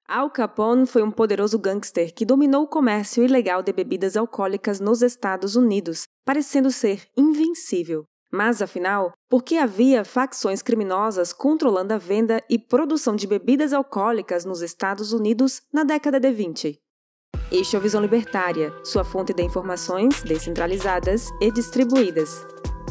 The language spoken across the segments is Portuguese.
Al Capone foi um poderoso gangster que dominou o comércio ilegal de bebidas alcoólicas nos Estados Unidos, parecendo ser invencível. Mas, afinal, por que havia facções criminosas controlando a venda e produção de bebidas alcoólicas nos Estados Unidos na década de 20? Este é o Visão Libertária, sua fonte de informações descentralizadas e distribuídas.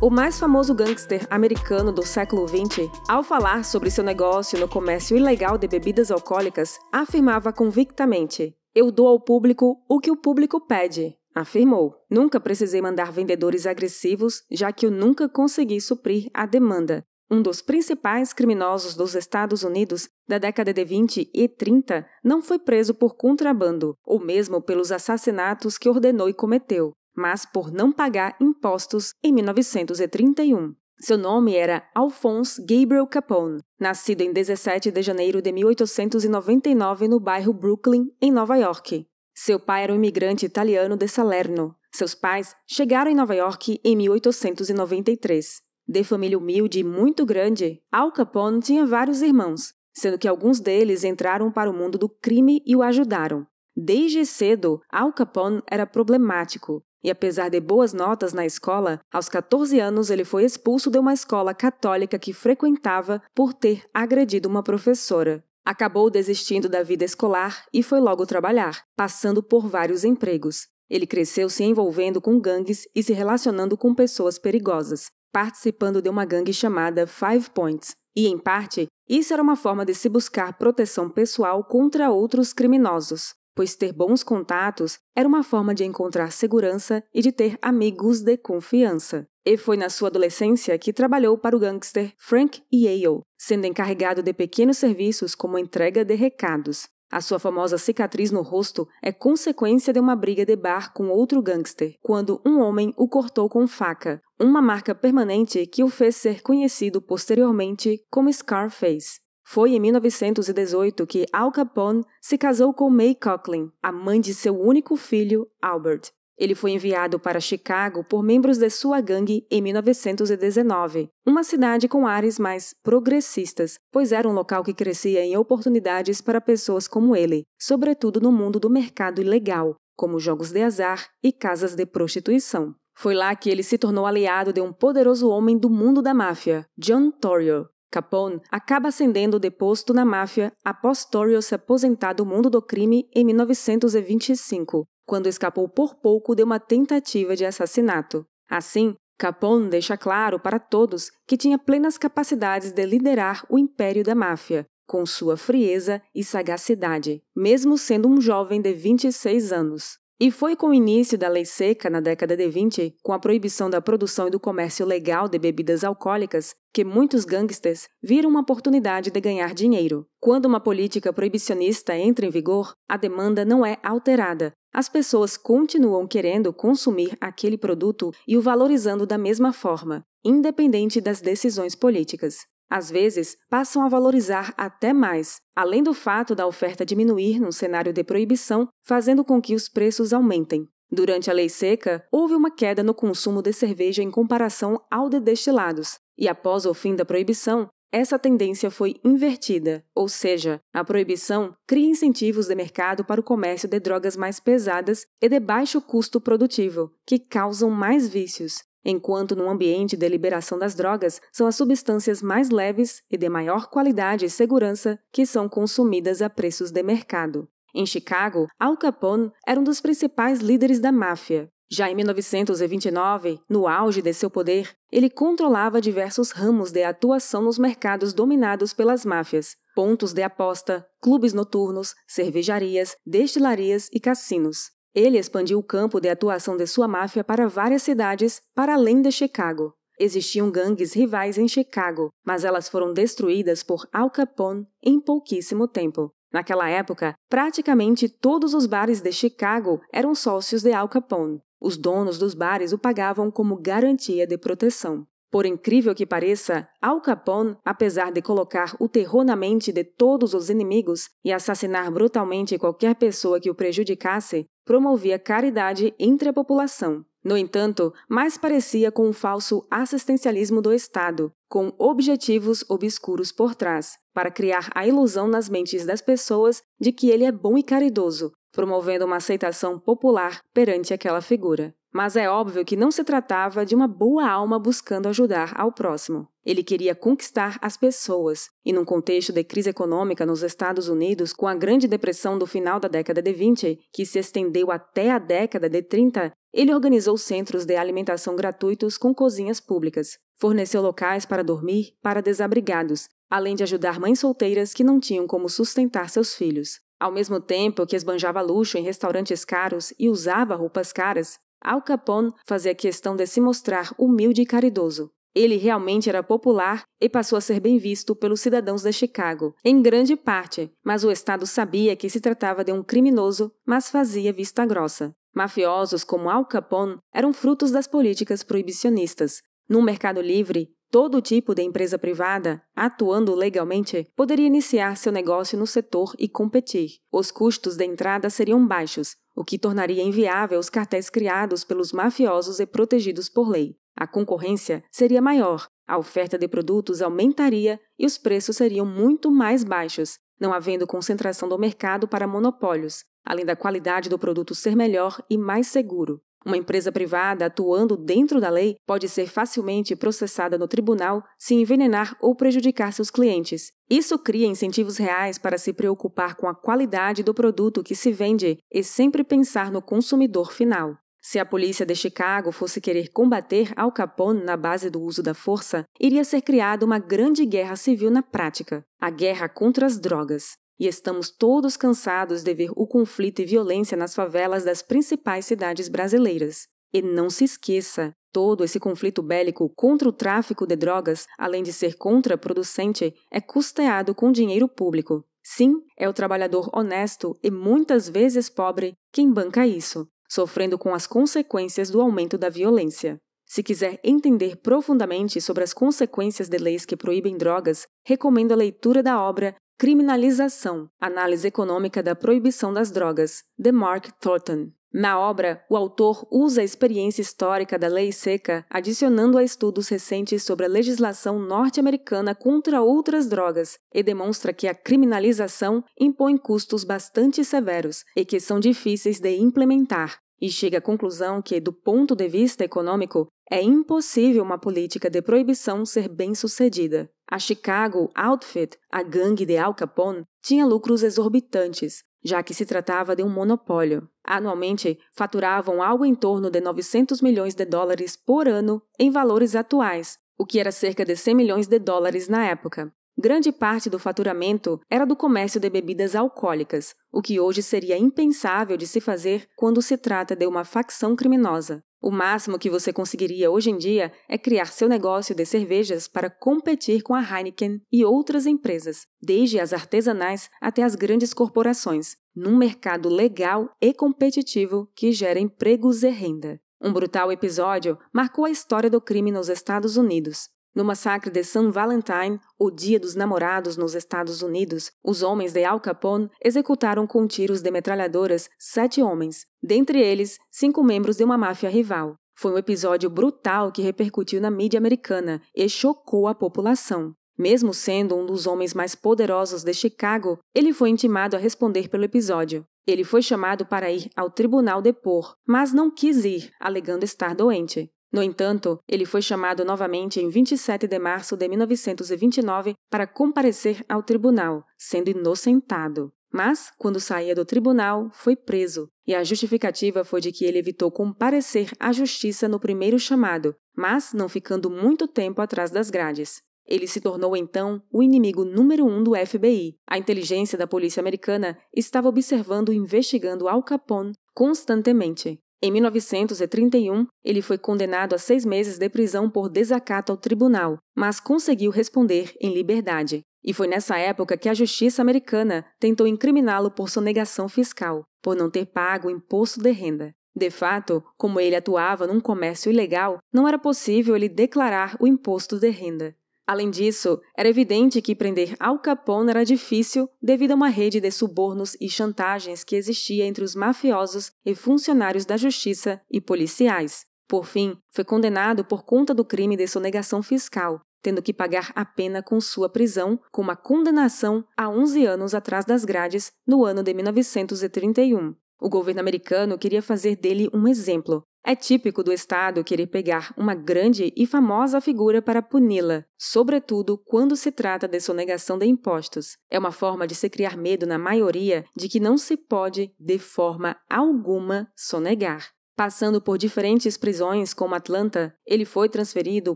O mais famoso gangster americano do século XX, ao falar sobre seu negócio no comércio ilegal de bebidas alcoólicas, afirmava convictamente: "Eu dou ao público o que o público pede", afirmou. "Nunca precisei mandar vendedores agressivos, já que eu nunca consegui suprir a demanda." Um dos principais criminosos dos Estados Unidos da década de 20 e 30 não foi preso por contrabando, ou mesmo pelos assassinatos que ordenou e cometeu, mas por não pagar impostos em 1931. Seu nome era Alphonse Gabriel Capone, nascido em 17 de janeiro de 1899 no bairro Brooklyn, em Nova York. Seu pai era um imigrante italiano de Salerno. Seus pais chegaram em Nova York em 1893. De família humilde e muito grande, Al Capone tinha vários irmãos, sendo que alguns deles entraram para o mundo do crime e o ajudaram. Desde cedo, Al Capone era problemático, e apesar de boas notas na escola, aos 14 anos ele foi expulso de uma escola católica que frequentava por ter agredido uma professora. Acabou desistindo da vida escolar e foi logo trabalhar, passando por vários empregos. Ele cresceu se envolvendo com gangues e se relacionando com pessoas perigosas, participando de uma gangue chamada Five Points. E, em parte, isso era uma forma de se buscar proteção pessoal contra outros criminosos, pois ter bons contatos era uma forma de encontrar segurança e de ter amigos de confiança. E foi na sua adolescência que trabalhou para o gangster Frank Yale, sendo encarregado de pequenos serviços como entrega de recados. A sua famosa cicatriz no rosto é consequência de uma briga de bar com outro gangster, quando um homem o cortou com faca, uma marca permanente que o fez ser conhecido posteriormente como Scarface. Foi em 1918 que Al Capone se casou com May Coughlin, a mãe de seu único filho, Albert. Ele foi enviado para Chicago por membros de sua gangue em 1919, uma cidade com ares mais progressistas, pois era um local que crescia em oportunidades para pessoas como ele, sobretudo no mundo do mercado ilegal, como jogos de azar e casas de prostituição. Foi lá que ele se tornou aliado de um poderoso homem do mundo da máfia, John Torrio. Capone acaba ascendendo de posto na máfia após Torrio se aposentar do mundo do crime em 1925. Quando escapou por pouco de uma tentativa de assassinato. Assim, Capone deixa claro para todos que tinha plenas capacidades de liderar o império da máfia, com sua frieza e sagacidade, mesmo sendo um jovem de 26 anos. E foi com o início da lei seca na década de 20, com a proibição da produção e do comércio legal de bebidas alcoólicas, que muitos gangsters viram uma oportunidade de ganhar dinheiro. Quando uma política proibicionista entra em vigor, a demanda não é alterada. As pessoas continuam querendo consumir aquele produto e o valorizando da mesma forma, independente das decisões políticas. Às vezes, passam a valorizar até mais, além do fato da oferta diminuir num cenário de proibição, fazendo com que os preços aumentem. Durante a lei seca, houve uma queda no consumo de cerveja em comparação ao de destilados, e após o fim da proibição, essa tendência foi invertida, ou seja, a proibição cria incentivos de mercado para o comércio de drogas mais pesadas e de baixo custo produtivo, que causam mais vícios, enquanto no ambiente de liberação das drogas são as substâncias mais leves e de maior qualidade e segurança que são consumidas a preços de mercado. Em Chicago, Al Capone era um dos principais líderes da máfia. Já em 1929, no auge de seu poder, ele controlava diversos ramos de atuação nos mercados dominados pelas máfias, pontos de aposta, clubes noturnos, cervejarias, destilarias e cassinos. Ele expandiu o campo de atuação de sua máfia para várias cidades para além de Chicago. Existiam gangues rivais em Chicago, mas elas foram destruídas por Al Capone em pouquíssimo tempo. Naquela época, praticamente todos os bares de Chicago eram sócios de Al Capone. Os donos dos bares o pagavam como garantia de proteção. Por incrível que pareça, Al Capone, apesar de colocar o terror na mente de todos os inimigos e assassinar brutalmente qualquer pessoa que o prejudicasse, promovia caridade entre a população. No entanto, mais parecia com um falso assistencialismo do Estado, com objetivos obscuros por trás, para criar a ilusão nas mentes das pessoas de que ele é bom e caridoso, promovendo uma aceitação popular perante aquela figura. Mas é óbvio que não se tratava de uma boa alma buscando ajudar ao próximo. Ele queria conquistar as pessoas, e num contexto de crise econômica nos Estados Unidos, com a Grande Depressão do final da década de 20, que se estendeu até a década de 30, ele organizou centros de alimentação gratuitos com cozinhas públicas, forneceu locais para dormir para desabrigados, além de ajudar mães solteiras que não tinham como sustentar seus filhos. Ao mesmo tempo que esbanjava luxo em restaurantes caros e usava roupas caras, Al Capone fazia questão de se mostrar humilde e caridoso. Ele realmente era popular e passou a ser bem visto pelos cidadãos de Chicago, em grande parte, mas o Estado sabia que se tratava de um criminoso, mas fazia vista grossa. Mafiosos como Al Capone eram frutos das políticas proibicionistas. No mercado livre, todo tipo de empresa privada, atuando legalmente, poderia iniciar seu negócio no setor e competir. Os custos de entrada seriam baixos, o que tornaria inviável os cartéis criados pelos mafiosos e protegidos por lei. A concorrência seria maior, a oferta de produtos aumentaria e os preços seriam muito mais baixos, não havendo concentração do mercado para monopólios, além da qualidade do produto ser melhor e mais seguro. Uma empresa privada atuando dentro da lei pode ser facilmente processada no tribunal se envenenar ou prejudicar seus clientes. Isso cria incentivos reais para se preocupar com a qualidade do produto que se vende e sempre pensar no consumidor final. Se a polícia de Chicago fosse querer combater Al Capone na base do uso da força, iria ser criada uma grande guerra civil na prática, a guerra contra as drogas. E estamos todos cansados de ver o conflito e violência nas favelas das principais cidades brasileiras. E não se esqueça, todo esse conflito bélico contra o tráfico de drogas, além de ser contraproducente, é custeado com dinheiro público. Sim, é o trabalhador honesto e muitas vezes pobre quem banca isso, sofrendo com as consequências do aumento da violência. Se quiser entender profundamente sobre as consequências de leis que proíbem drogas, recomendo a leitura da obra Criminalização, Análise Econômica da Proibição das Drogas, de Mark Thornton. Na obra, o autor usa a experiência histórica da lei seca, adicionando a estudos recentes sobre a legislação norte-americana contra outras drogas, e demonstra que a criminalização impõe custos bastante severos e que são difíceis de implementar, e chega à conclusão que, do ponto de vista econômico, é impossível uma política de proibição ser bem-sucedida. A Chicago Outfit, a gangue de Al Capone, tinha lucros exorbitantes, já que se tratava de um monopólio. Anualmente, faturavam algo em torno de 900 milhões de dólares por ano em valores atuais, o que era cerca de 100 milhões de dólares na época. Grande parte do faturamento era do comércio de bebidas alcoólicas, o que hoje seria impensável de se fazer quando se trata de uma facção criminosa. O máximo que você conseguiria hoje em dia é criar seu negócio de cervejas para competir com a Heineken e outras empresas, desde as artesanais até as grandes corporações, num mercado legal e competitivo que gera empregos e renda. Um brutal episódio marcou a história do crime nos Estados Unidos. No massacre de St. Valentine, o Dia dos Namorados nos Estados Unidos, os homens de Al Capone executaram com tiros de metralhadoras 7 homens, dentre eles 5 membros de uma máfia rival. Foi um episódio brutal que repercutiu na mídia americana e chocou a população. Mesmo sendo um dos homens mais poderosos de Chicago, ele foi intimado a responder pelo episódio. Ele foi chamado para ir ao tribunal depor, mas não quis ir, alegando estar doente. No entanto, ele foi chamado novamente em 27 de março de 1929 para comparecer ao tribunal, sendo inocentado. Mas, quando saía do tribunal, foi preso, e a justificativa foi de que ele evitou comparecer à justiça no primeiro chamado, mas não ficando muito tempo atrás das grades. Ele se tornou, então, o inimigo número 1 do FBI. A inteligência da polícia americana estava observando e investigando Al Capone constantemente. Em 1931, ele foi condenado a 6 meses de prisão por desacato ao tribunal, mas conseguiu responder em liberdade. E foi nessa época que a justiça americana tentou incriminá-lo por sonegação fiscal, por não ter pago o imposto de renda. De fato, como ele atuava num comércio ilegal, não era possível ele declarar o imposto de renda. Além disso, era evidente que prender Al Capone era difícil devido a uma rede de subornos e chantagens que existia entre os mafiosos e funcionários da justiça e policiais. Por fim, foi condenado por conta do crime de sonegação fiscal, tendo que pagar a pena com sua prisão, com uma condenação a 11 anos atrás das grades no ano de 1931. O governo americano queria fazer dele um exemplo. É típico do Estado querer pegar uma grande e famosa figura para puni-la, sobretudo quando se trata de sonegação de impostos. É uma forma de se criar medo na maioria de que não se pode, de forma alguma, sonegar. Passando por diferentes prisões, como Atlanta, ele foi transferido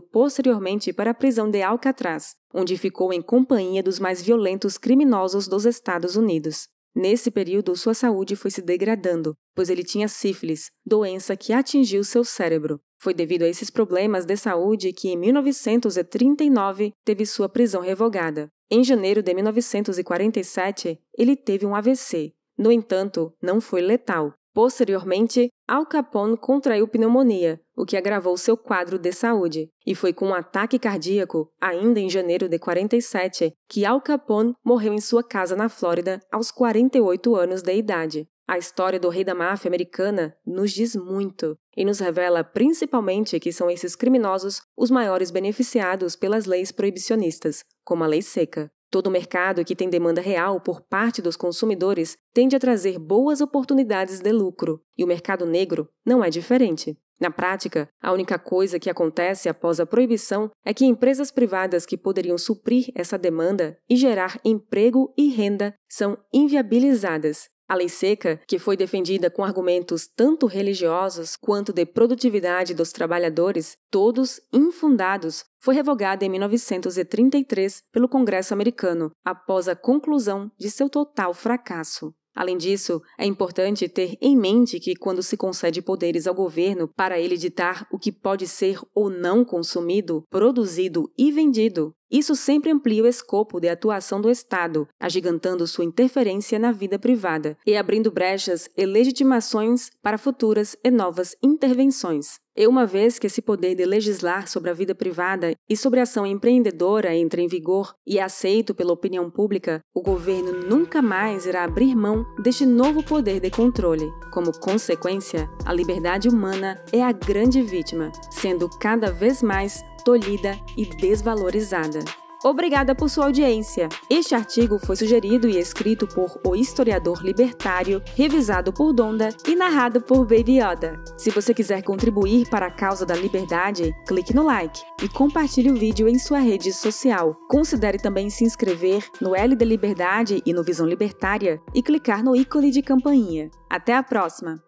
posteriormente para a prisão de Alcatraz, onde ficou em companhia dos mais violentos criminosos dos Estados Unidos. Nesse período, sua saúde foi se degradando, pois ele tinha sífilis, doença que atingiu seu cérebro. Foi devido a esses problemas de saúde que, em 1939, teve sua prisão revogada. Em janeiro de 1947, ele teve um AVC. No entanto, não foi letal. Posteriormente, Al Capone contraiu pneumonia, o que agravou seu quadro de saúde, e foi com um ataque cardíaco, ainda em janeiro de 47, que Al Capone morreu em sua casa na Flórida aos 48 anos de idade. A história do rei da máfia americana nos diz muito e nos revela principalmente que são esses criminosos os maiores beneficiados pelas leis proibicionistas, como a lei seca. Todo mercado que tem demanda real por parte dos consumidores tende a trazer boas oportunidades de lucro, e o mercado negro não é diferente. Na prática, a única coisa que acontece após a proibição é que empresas privadas que poderiam suprir essa demanda e gerar emprego e renda são inviabilizadas. A lei seca, que foi defendida com argumentos tanto religiosos quanto de produtividade dos trabalhadores, todos infundados, foi revogada em 1933 pelo Congresso americano, após a conclusão de seu total fracasso. Além disso, é importante ter em mente que quando se concede poderes ao governo para ele ditar o que pode ser ou não consumido, produzido e vendido, isso sempre amplia o escopo de atuação do Estado, agigantando sua interferência na vida privada e abrindo brechas e legitimações para futuras e novas intervenções. E uma vez que esse poder de legislar sobre a vida privada e sobre a ação empreendedora entra em vigor e é aceito pela opinião pública, o governo nunca mais irá abrir mão deste novo poder de controle. Como consequência, a liberdade humana é a grande vítima, sendo cada vez mais tolhida e desvalorizada. Obrigada por sua audiência. Este artigo foi sugerido e escrito por o historiador libertário, revisado por Donda e narrado por Baby Yoda. Se você quiser contribuir para a causa da liberdade, clique no like e compartilhe o vídeo em sua rede social. Considere também se inscrever no L de Liberdade e no Visão Libertária e clicar no ícone de campainha. Até a próxima!